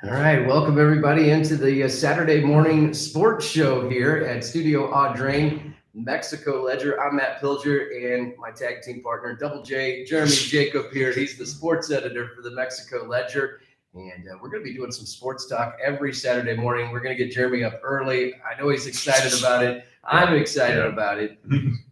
All right, welcome everybody into the Saturday morning sports show here at Studio Audrain, Mexico Ledger. I'm Matt Pilger and my tag team partner, Double J, Jeremy Jacob here. He's the sports editor for the Mexico Ledger. And we're going to be doing some sports talk every Saturday morning. We're going to get Jeremy up early. I know he's excited about it. I'm excited about it.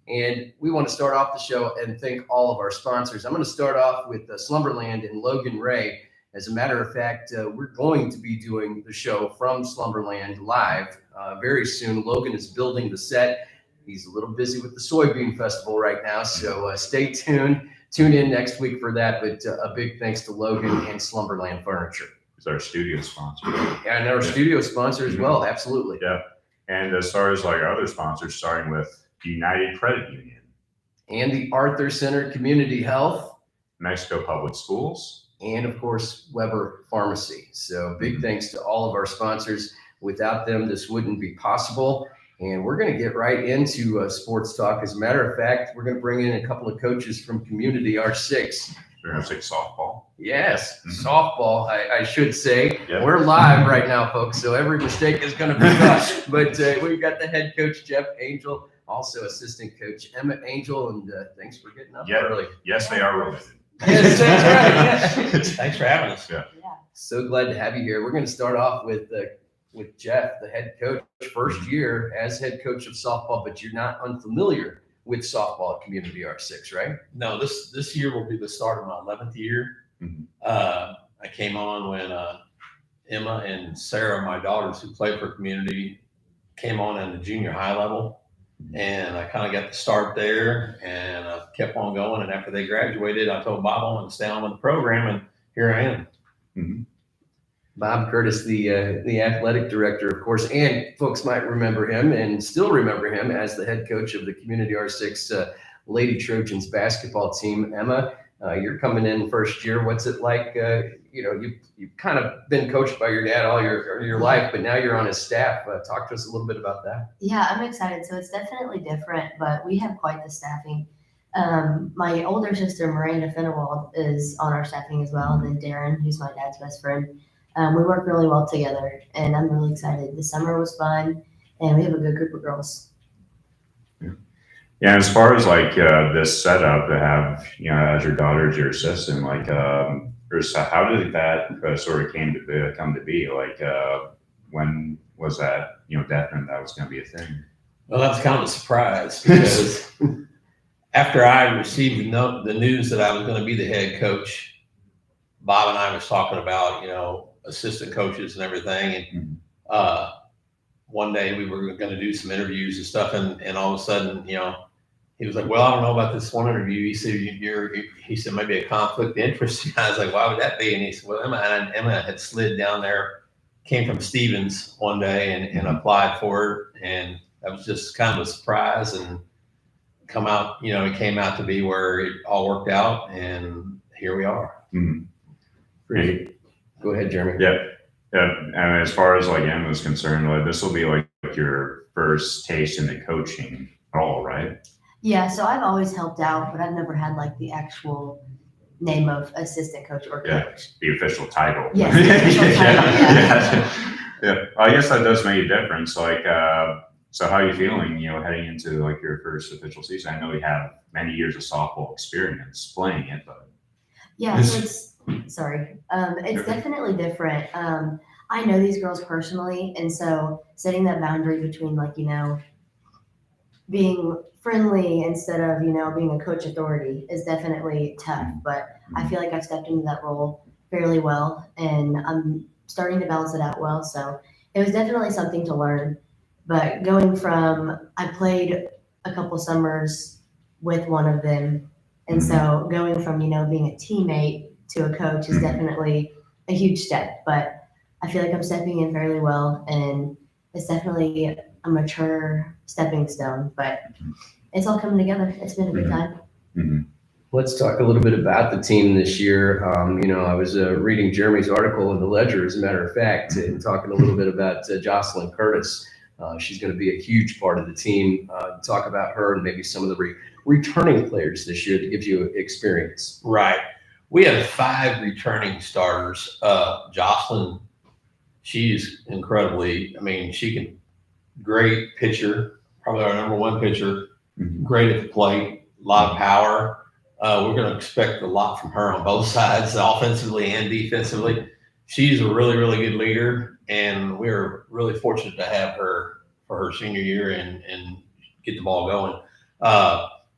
And we want to start off the show and thank all of our sponsors. I'm going to start off with Slumberland and Logan Ray. As a matter of fact, we're going to be doing the show from Slumberland live very soon. Logan is building the set. He's a little busy with the Soybean Festival right now, so stay tuned. Tune in next week for that, but a big thanks to Logan and Slumberland Furniture. It's our studio sponsor. And our studio sponsor as well, absolutely. Yeah, and as far as like our other sponsors, starting with United Credit Union. And the Arthur Center Community Health. Mexico Public Schools. And of course, Weber Pharmacy. So big thanks to all of our sponsors. Without them, this wouldn't be possible. And we're going to get right into sports talk. As a matter of fact, we're going to bring in a couple of coaches from Community R6. We're going to say softball. Yes, softball, I should say. Yep. We're live right now, folks, so every mistake is going to be us. But we've got the head coach, Jeff Angel, also assistant coach, Emma Angel, and thanks for getting up early. Yes, they are related. Yes, that's right. Thanks for having us. Yeah. So glad to have you here. We're going to start off with Jeff, the head coach, first year as head coach of softball, but you're not unfamiliar with softball at Community R6, right? No, this year will be the start of my 11th year. Mm-hmm. I came on when Emma and Sarah, my daughters who play for Community, came on in the junior high level. And I kind of got the start there, and I kept on going. And after they graduated, I told Bob I wanted to stay on with the program, and here I am. Mm-hmm. Bob Curtis, the athletic director, of course, and folks might remember him and still remember him as the head coach of the Community R6 Lady Trojans basketball team. Emma, you're coming in first year. What's it like? You've kind of been coached by your dad all your life, but now you're on his staff. Talk to us a little bit about that. Yeah, I'm excited. So it's definitely different, but we have quite the staffing. My older sister, Miranda Fennewald, is on our staffing as well, and then Darren, who's my dad's best friend. We work really well together, and I'm really excited. The summer was fun, and we have a good group of girls. Yeah, as far as like this setup to have, as your daughter's your assistant, like, how did that sort of come to be? Like, when was that, definite that was going to be a thing? Well, that's kind of a surprise because after I received the news that I was going to be the head coach, Bob and I was talking about, assistant coaches and everything. And one day we were going to do some interviews and stuff. And all of a sudden, he was like, well, I don't know about this one interview. He said, he said, maybe a conflict of interest. I was like, why would that be? And he said, well, Emma had slid down there, came from Stevens one day and applied for it. And that was just kind of a surprise and it came out to be where it all worked out. And here we are. Mm-hmm. Great. Go ahead, Jeremy. Yeah. And as far as like Emma's concerned, like this will be like your first taste into coaching at all, right? Yeah, so I've always helped out, but I've never had like the actual name of assistant coach or coach. The official title. Yes, the official title, yeah. I guess that does make a difference. Like, so how are you feeling, heading into like your first official season? I know you have many years of softball experience playing it, but. Yeah, so it's definitely different. I know these girls personally, and so setting that boundary between being friendly instead of, being a coach authority is definitely tough, but I feel like I've stepped into that role fairly well, and I'm starting to balance it out well. So it was definitely something to learn, but I played a couple summers with one of them. And so going from, being a teammate to a coach is definitely a huge step, but I feel like I'm stepping in fairly well, and it's definitely a mature stepping stone, but it's all coming together. It's been a good time. Mm-hmm. Let's talk a little bit about the team this year. I was reading Jeremy's article in the Ledger, as a matter of fact, and talking a little bit about Jocelyn Curtis. She's going to be a huge part of the team. Talk about her and maybe some of the returning players this year that gives you experience. Right. We have 5 returning starters. Jocelyn she's incredibly, I mean, she can, great pitcher, probably our number one pitcher, great at the plate, a lot of power. We're going to expect a lot from her on both sides, offensively and defensively. She's a really, really good leader, and we're really fortunate to have her for her senior year and get the ball going.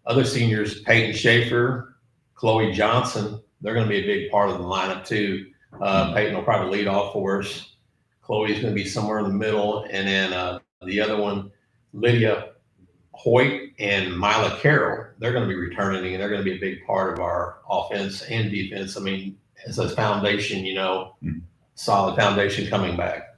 Other seniors, Peyton Schaefer, Chloe Johnson, they're going to be a big part of the lineup too. Peyton will probably lead off for us. Chloe's going to be somewhere in the middle, and then the other one, Lydia Hoyt and Mila Carroll, they're going to be returning, and they're going to be a big part of our offense and defense. I mean, as a foundation, solid foundation coming back.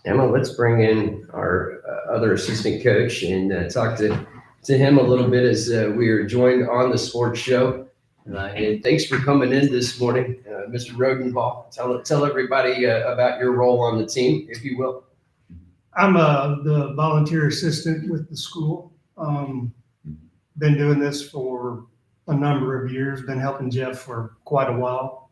Emma, let's bring in our other assistant coach and talk to him a little bit as we are joined on the sports show. And thanks for coming in this morning, Mr. Rodenbaugh. Tell everybody about your role on the team, if you will. I'm the volunteer assistant with the school. Been doing this for a number of years, been helping Jeff for quite a while.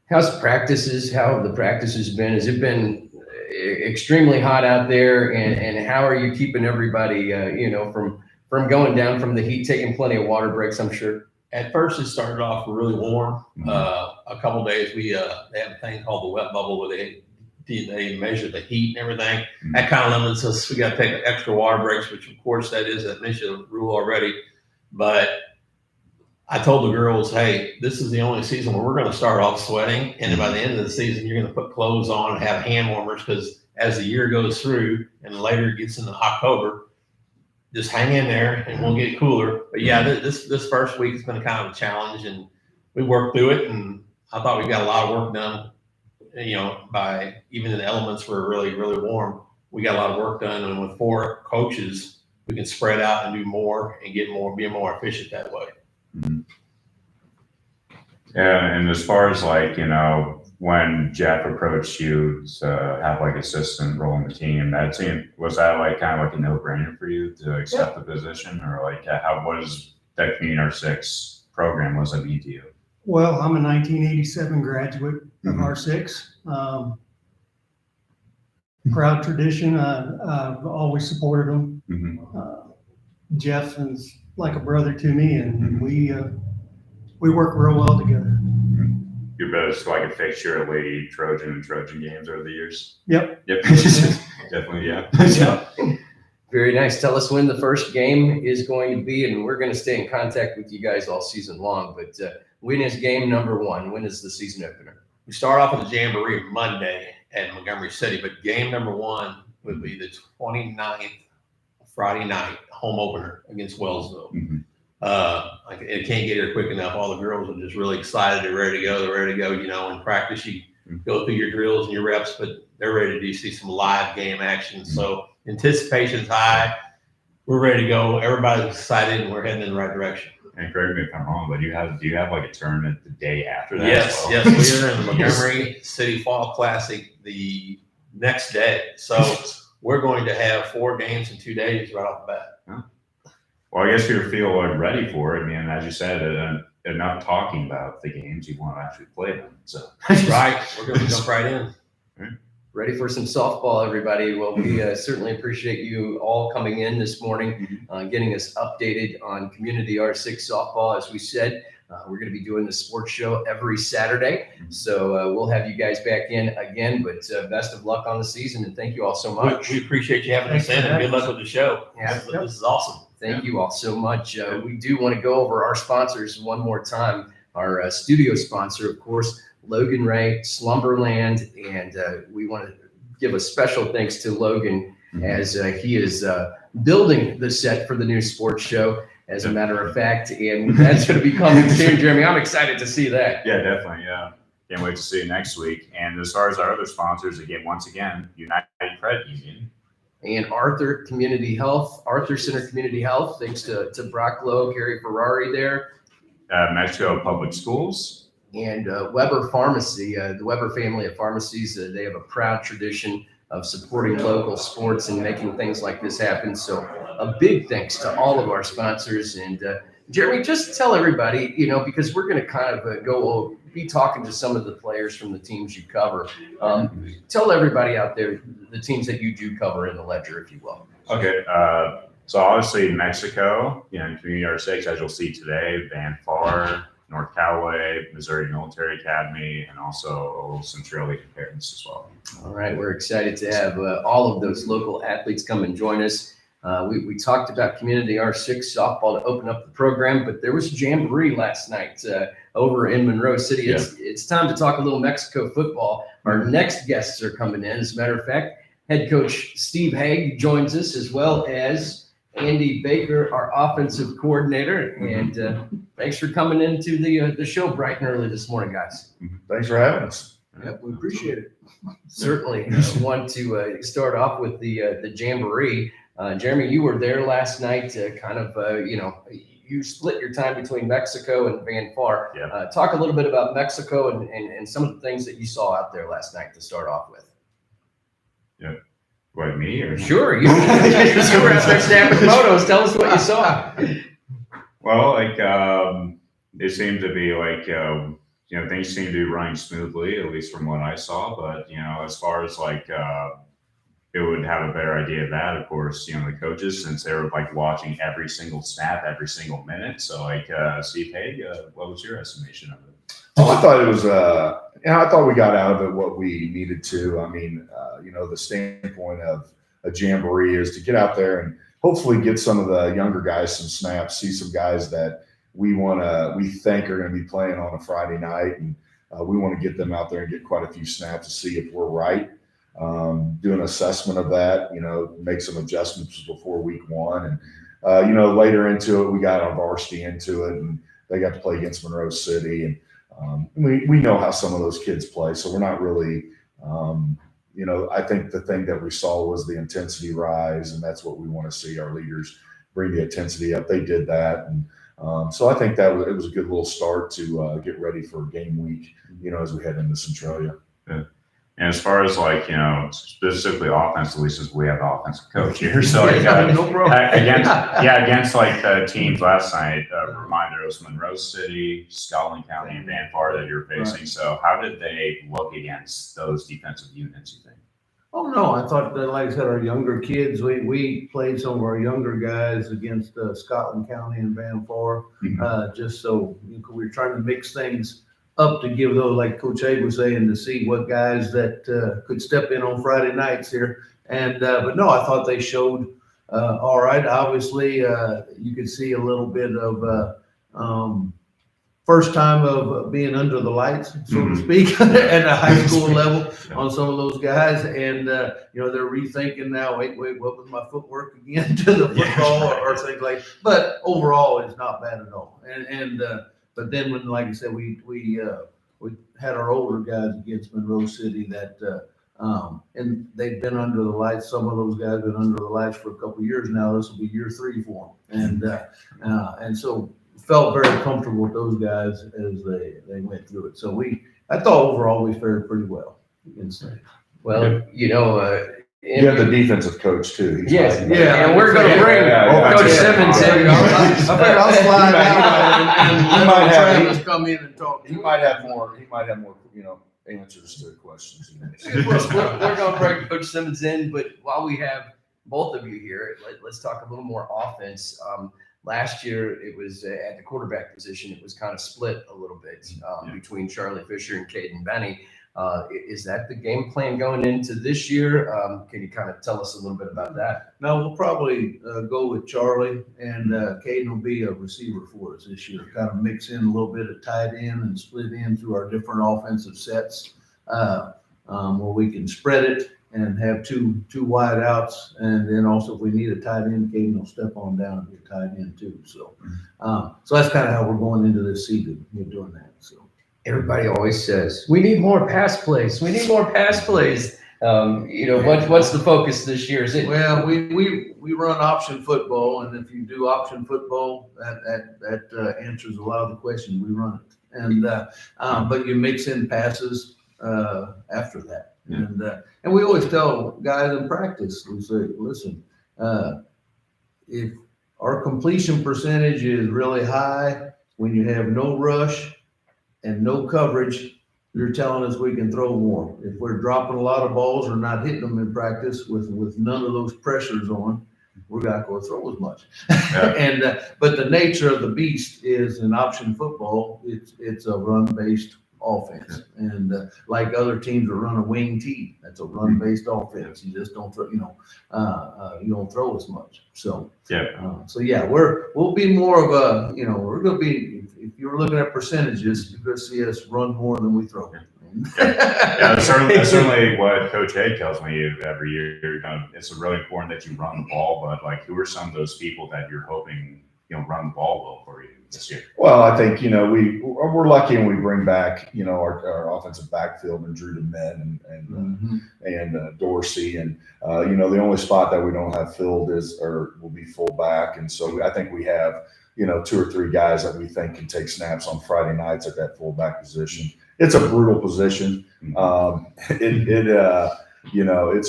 How have the practices been? Has it been extremely hot out there? And how are you keeping everybody, from going down from the heat, taking plenty of water breaks, I'm sure? At first, it started off really warm. A couple of days, they have a thing called the wet bubble where they measure the heat and everything. That kind of limits us. We got to take extra water breaks, which of course that is an issue rule already. But I told the girls, hey, this is the only season where we're going to start off sweating. And by the end of the season, you're going to put clothes on and have hand warmers, because as the year goes through and later it gets into October, just hang in there and we'll get cooler. But yeah, this first week has been kind of a challenge, and we worked through it. And I thought we got a lot of work done. By even the elements were really, really warm. We got a lot of work done, and with 4 coaches, we can spread out and do more and be more efficient that way. Yeah, and as far as when Jeff approached you to have assistant role in the team, was that kind of a no-brainer for you to accept the position, or what does that Community R6 program was that mean to you? Well, I'm a 1987 graduate of R6. Proud tradition. I've always supported them. Jeff is like a brother to me, and we work real well together. You're both a fixture at Lady Trojan and Trojan games over the years. Yep. Definitely, yeah. Yep. Very nice. Tell us when the first game is going to be, and we're going to stay in contact with you guys all season long. But when is game number 1? When is the season opener? We start off with the jamboree Monday at Montgomery City, but game number 1 would be the 29th, Friday night, home opener against Wellsville. It can't get here quick enough. All the girls are just really excited. They're ready to go. In practice, you go through your drills and your reps, but they're ready to see some live game action. So anticipation's high. We're ready to go. Everybody's excited, and we're heading in the right direction. And correct me if I'm wrong, but do you have a tournament the day after that? Yes, well? yes. We're in the Montgomery City Fall Classic the next day. So we're going to have 4 games in 2 days right off the bat. Huh? Well, I guess you feel ready for it. I mean, as you said, enough talking about the games, you want to actually play them. So right, we're going to jump right in. Ready for some softball, everybody. Well, we certainly appreciate you all coming in this morning, getting us updated on Community R6 softball. As we said, we're going to be doing the sports show every Saturday. So we'll have you guys back in again, but best of luck on the season, and thank you all so much. We appreciate you having us in, and good luck with the show. Yeah. This is awesome. Thank you all so much. We do want to go over our sponsors one more time. Our studio sponsor, of course, Logan Ray, Slumberland, and we want to give a special thanks to Logan as he is building the set for the new sports show, as a matter of fact, and that's going to be coming soon, Jeremy. I'm excited to see that. Yeah, definitely, yeah. Can't wait to see you next week. And as far as our other sponsors, once again, United Credit Union. And Arthur Center Community Health, thanks to Brock Lowe, Carrie Ferrari there. Mexico Public Schools. And Weber Pharmacy, the Weber family of pharmacies, they have a proud tradition of supporting local sports and making things like this happen. So a big thanks to all of our sponsors. And Jeremy, just tell everybody, because we're going to kind of go be talking to some of the players from the teams you cover. Tell everybody out there the teams that you do cover in the Ledger, if you will. Okay. So obviously Mexico, Community R6, as you'll see today, Van Far, North Callaway, Missouri Military Academy, and also Centralia Parents as well. All right, we're excited to have all of those local athletes come and join us. We talked about Community R6 softball to open up the program, but there was jamboree last night over in Monroe City. Yeah. It's time to talk a little Mexico football. Our next guests are coming in. As a matter of fact, head coach Steve Haag joins us, as well as Andy Baker, our offensive coordinator. And thanks for coming into the show bright and early this morning, guys. Thanks for having us. Yep, we appreciate it. Certainly want to start off with the jamboree. Jeremy, you were there last night. You split your time between Mexico and Van Far. Yeah. Talk a little bit about Mexico and some of the things that you saw out there last night to start off with. Yeah. What, me or? Sure, you were out there snapping photos. Tell us what you saw. Well, it seemed to be things seem to be running smoothly, at least from what I saw. But, as far as it would have a better idea of that, of course, the coaches, since they were watching every single snap, every single minute. So Steve Haag, what was your estimation of it? Oh, I thought it was, I thought we got out of it what we needed to. I mean, the standpoint of a jamboree is to get out there and hopefully get some of the younger guys some snaps, see some guys that we think are going to be playing on a Friday night. And we want to get them out there and get quite a few snaps to see if we're right. Do an assessment of that, make some adjustments before week one. And, later into it, we got our varsity into it and they got to play against Monroe City. And we know how some of those kids play. So we're not really, I think the thing that we saw was the intensity rise, and that's what we want to see our leaders bring the intensity up. They did that. And so I think it was a good little start to get ready for game week, as we head into Centralia. Yeah. And as far as specifically offensively, since we have the offensive coach here, so No problem. against the teams last night, reminder, it was Monroe City, Scotland County, and Van Far that you're facing. Right. So how did they look against those defensive units, you think? Oh, no, I thought that, like I said, our younger kids, we played some of our younger guys against Scotland County and Van Far, just so we were trying to mix things up to give those, like Coach Haag was saying, to see what guys that could step in on Friday nights here. And but no, I thought they showed all right. Obviously, you could see a little bit of first time of being under the lights, so to speak, at a high school level on some of those guys. And they're rethinking now. Wait, what was my footwork again to the football or things like? But overall, it's not bad at all. But then when, like I said, we had our older guys against Monroe City that, and they've been under the lights. Some of those guys have been under the lights for a couple of years now. This will be year 3 for them. And so felt very comfortable with those guys as they went through it. So I thought overall we fared pretty well against them. Well, You have the defensive coach too. Yes, and we're going to bring Coach Simmons in. I figured I'll slide out and let Travis come in and talk. He might have more, answers to questions. We're going to bring Coach Simmons in, but while we have both of you here, let's talk a little more offense. Last year, it was at the quarterback position. It was kind of split a little bit between Charlie Fisher and Caden Benny. Is that the game plan going into this year? Can you kind of tell us a little bit about that? No, we'll probably go with Charlie, and Caden will be a receiver for us this year. Kind of mix in a little bit of tight end and split in through our different offensive sets where we can spread it and have two wide outs. And then also if we need a tight end, Caden will step on down and be a tight end too. So so that's kind of how we're going into this season. We're doing that. So. Everybody always says, we need more pass plays. We need more pass plays. What's the focus this year? Is it? Well, we run option football, and if you do option football, that answers a lot of the questions. We run it, and but you mix in passes after that, and we always tell guys in practice, we say, listen, if our completion percentage is really high when you have no rush, and no coverage, you're telling us we can throw more. If we're dropping a lot of balls or not hitting them in practice with none of those pressures on, we're not going to throw as much. Yeah. But the nature of the beast is in option football. It's a run-based offense, and like other teams are run a wing T. That's a run-based offense. You just don't throw. You don't throw as much. So Yeah. we'll be more of a. We're going to be. If you're looking at percentages, you're going to see us run more than we throw. Yeah, that's certainly what Coach Haag tells me every year. It's really important that you run the ball, but like, who are some of those people that you're hoping run the ball well for you this year? Well, I think we're lucky and we bring back our offensive backfield and Drew DeMint and Dorsey, and the only spot that we don't have filled will be fullback, and so I think we have 2 or 3 guys that we think can take snaps on Friday nights at that fullback position. It's a brutal position. It's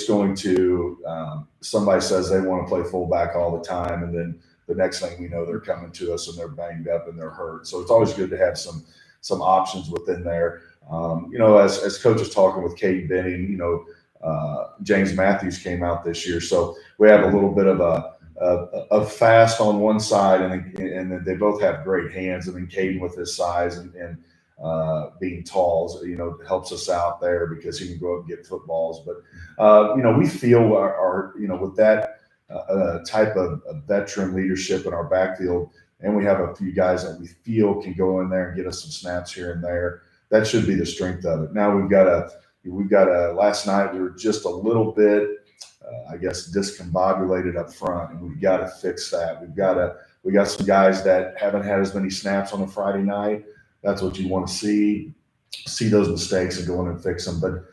going to somebody says they want to play fullback all the time, and then the next thing we know, they're coming to us and they're banged up and they're hurt. So it's always good to have some options within there. As Coach is talking with Cade Benning, James Matthews came out this year, so we have a little bit of a fast on one side, and then they both have great hands. And then Caden with his size and being tall, helps us out there because he can go up and get footballs. But we feel our with that type of veteran leadership in our backfield, and we have a few guys that we feel can go in there and get us some snaps here and there. That should be the strength of it. Now we've got a. Last night we were just a little bit, I guess, discombobulated up front, and we've got to fix that. We got some guys that haven't had as many snaps on a Friday night. That's what you want to see those mistakes and go in and fix them. But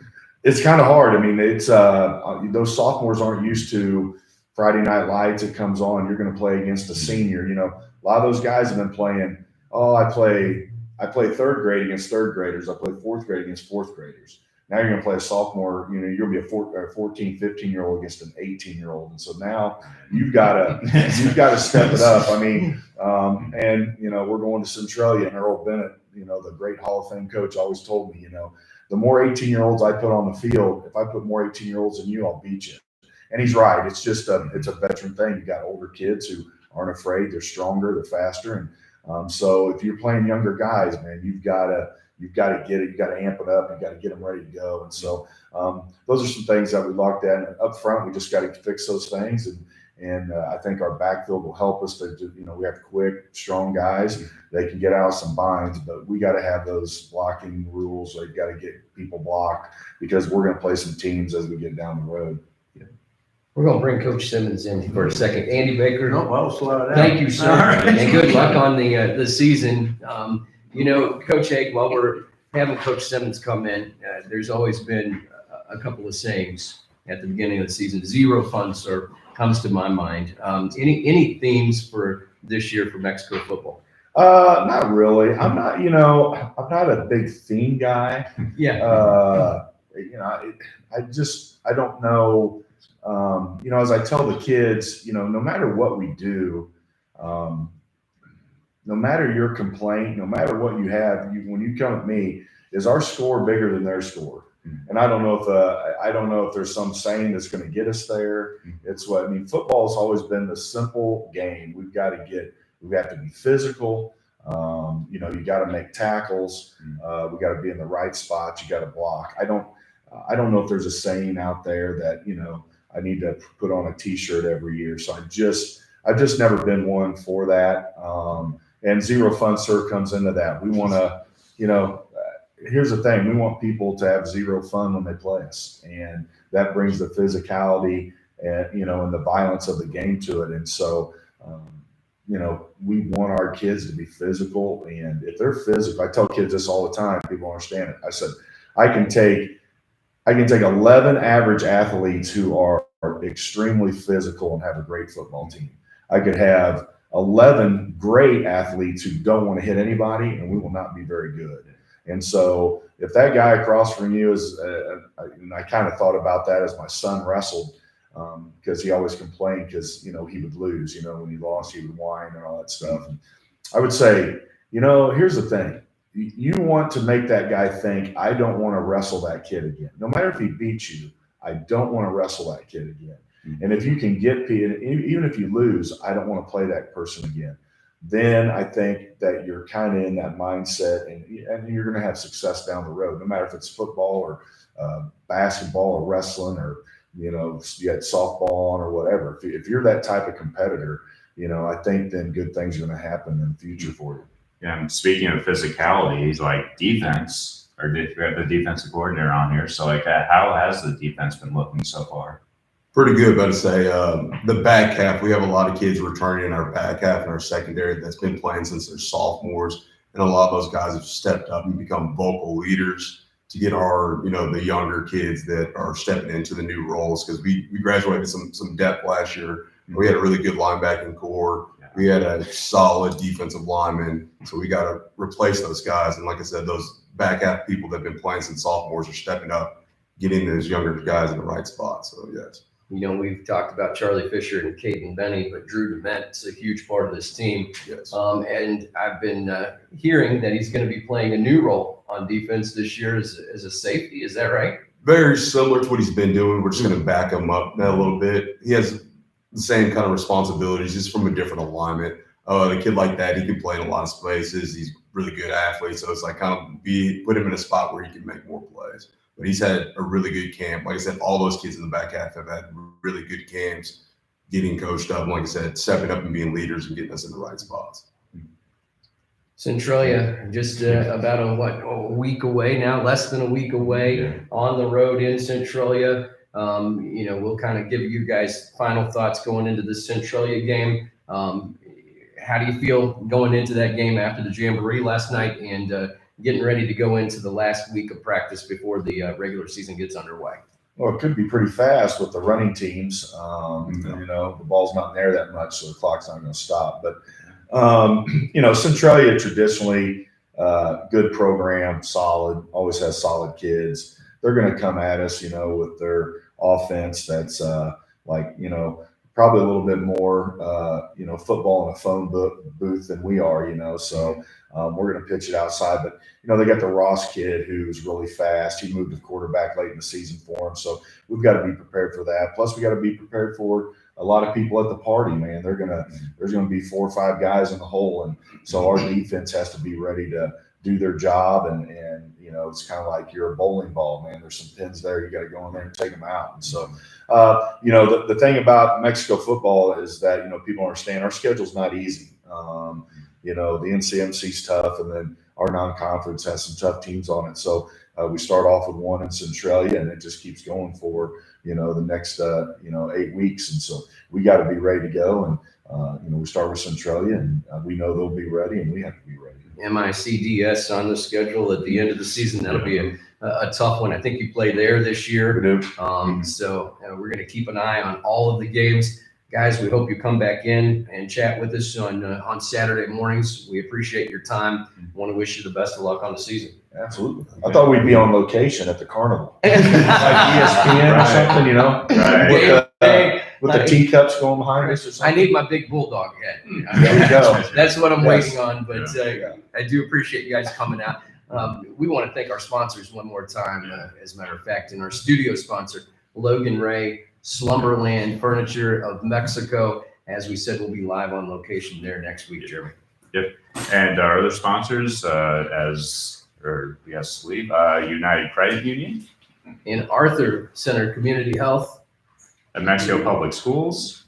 it's kind of hard. I mean, it's those sophomores aren't used to Friday Night Lights. It comes on, you're going to play against a senior. A lot of those guys have been playing. Oh, I play 3rd grade against 3rd graders. I play 4th grade against 4th graders. Now you're going to play a sophomore. You're going to be a 14, 15-year-old against an 18-year-old, and so now you've got to step it up. I mean, we're going to Centralia, and Earl Bennett, the great Hall of Fame coach, always told me, the more 18-year-olds I put on the field, if I put more 18-year-olds than you, I'll beat you. And he's right. It's just it's a veteran thing. You got older kids who aren't afraid. They're stronger. They're faster. And so if you're playing younger guys, man, you've got to get it. You got to amp it up. You got to get them ready to go. And so those are some things that we looked at. And up front, we just got to fix those things. And I think our backfield will help us. We have quick, strong guys. They can get out of some binds, but we got to have those blocking rules. They've got to get people blocked because we're going to play some teams as we get down the road. We're going to bring Coach Simmons in for a second. Andy Baker. No, I'll slow it down. Thank you, sir. Right. And good luck on the season. Coach Haag, while we're having Coach Simmons come in, there's always been a couple of sayings at the beginning of the season. Zero fun, sir, comes to my mind. Any themes for this year for Mexico football? Not really. I'm not a big theme guy. Yeah. I don't know. As I tell the kids, no matter what we do, no matter your complaint, no matter what you have, when you come at me, is our score bigger than their score? And I don't know if there's some saying that's going to get us there. It's football's always been the simple game. We have to be physical. You got to make tackles. We got to be in the right spots. You got to block. I don't know if there's a saying out there that, I need to put on a t-shirt every year. So I've just never been one for that. And zero fun, sir, comes into that. We want to, here's the thing. We want people to have zero fun when they play us. And that brings the physicality and, and the violence of the game to it. And so, we want our kids to be physical. And if they're physical, I tell kids this all the time. People understand it. I said, I can take 11 average athletes who are extremely physical and have a great football team. I could have 11 great athletes who don't want to hit anybody, and we will not be very good. And so if that guy across from you is, and I kind of thought about that as my son wrestled, because he always complained because, he would lose, when he lost, he would whine and all that stuff. And I would say, here's the thing. you want to make that guy think, I don't want to wrestle that kid again. No matter if he beats you, I don't want to wrestle that kid again. And if you can get, even if you lose, I don't want to play that person again. Then I think that you're kind of in that mindset, and you're going to have success down the road, no matter if it's football or basketball or wrestling, or you had softball on or whatever. If you're that type of competitor, I think then good things are going to happen in the future for you. Yeah, and speaking of physicality, he's like defense, or we have the defensive coordinator on here. So like, how has the defense been looking so far? Pretty good, but to say the back half, we have a lot of kids returning in our back half and our secondary that's been playing since they're sophomores, and a lot of those guys have stepped up and become vocal leaders to get our, the younger kids that are stepping into the new roles, because we graduated some depth last year. We had a really good linebacking core. We had a solid defensive lineman, so we got to replace those guys. And like I said, those back half people that have been playing since sophomores are stepping up, getting those younger guys in the right spot. So yes. We've talked about Charlie Fisher and Caden Benny, but Drew DeMett's a huge part of this team. Yes. And I've been hearing that he's going to be playing a new role on defense this year as a safety. Is that right? Very similar to what he's been doing. We're just going to back him up a little bit. He has the same kind of responsibilities, just from a different alignment. A kid like that, he can play in a lot of spaces. He's a really good athlete, so it's like kind of put him in a spot where he can make more plays. But he's had a really good camp. Like I said, all those kids in the back half have had really good camps, getting coached up, and like I said, stepping up and being leaders and getting us in the right spots. Centralia, just about a week away now, less than a week away on the road in Centralia. We'll kind of give you guys final thoughts going into the Centralia game. How do you feel going into that game after the jamboree last night and getting ready to go into the last week of practice before the regular season gets underway? Well, it could be pretty fast with the running teams. The ball's not in there that much, so the clock's not going to stop. But, Centralia traditionally, good program, solid, always has solid kids. They're going to come at us, with their offense that's probably a little bit more, football in a phone booth than we are, so we're going to pitch it outside. But, they got the Ross kid who's really fast. He moved to quarterback late in the season for him. So we've got to be prepared for that. Plus, we got to be prepared for a lot of people at the party, man. There's going to be 4 or 5 guys in the hole. And so our defense has to be ready to do their job. And it's kind of like you're a bowling ball, man. There's some pins there. You got to go in there and take them out. And so, the thing about Mexico football is that, people understand our schedule's not easy. The NCMC's tough, and then our non-conference has some tough teams on it. So we start off with one in Centralia, and it just keeps going for, the next, 8 weeks. And so we got to be ready to go. And, we start with Centralia, and we know they'll be ready, and we have to be ready. MICDS on the schedule at the end of the season. That'll be a tough one. I think you play there this year. We do. So we're going to keep an eye on all of the games. Guys, we hope you come back in and chat with us on Saturday mornings. We appreciate your time. Want to wish you the best of luck on the season. Absolutely. I thought we'd be on location at the carnival. Like ESPN or something, with the teacups going behind us or something. I need my big bulldog head. There we go. That's what I'm waiting on, but I do appreciate you guys coming out. We want to thank our sponsors one more time, as a matter of fact, and our studio sponsor, Logan Ray, Slumberland Furniture of Mexico. As we said, we'll be live on location there next week, Jeremy. Yep. And our other sponsors, United Credit Union, and Arthur Center Community Health, and Mexico Public Schools,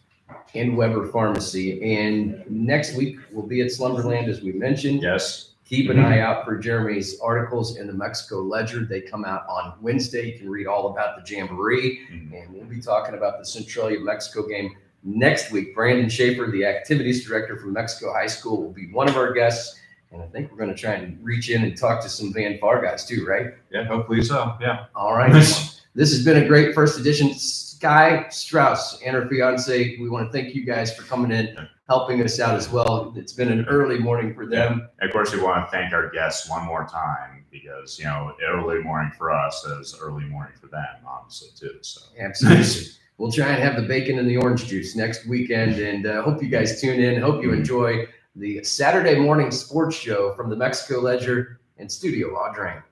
and Weber Pharmacy. And next week we'll be at Slumberland, as we mentioned. Yes. Keep an eye out for Jeremy's articles in the Mexico Ledger. They come out on Wednesday. You can read all about the jamboree, and we'll be talking about the Centralia Mexico game next week. Brandon Schaefer, the activities director from Mexico High School, will be one of our guests. And I think we're going to try and reach in and talk to some Van Far guys too, right? Yeah, hopefully so. Yeah. All right. This has been a great first edition. Sky Strauss and her fiance, we want to thank you guys for coming in, helping us out as well. It's been an early morning for them. Yeah. Of course, we want to thank our guests one more time because, early morning for us is early morning for them, obviously, too. So absolutely. We'll try and have the bacon and the orange juice next weekend, and hope you guys tune in. Hope you enjoy the Saturday morning sports show from the Mexico Ledger in Studio Audrain.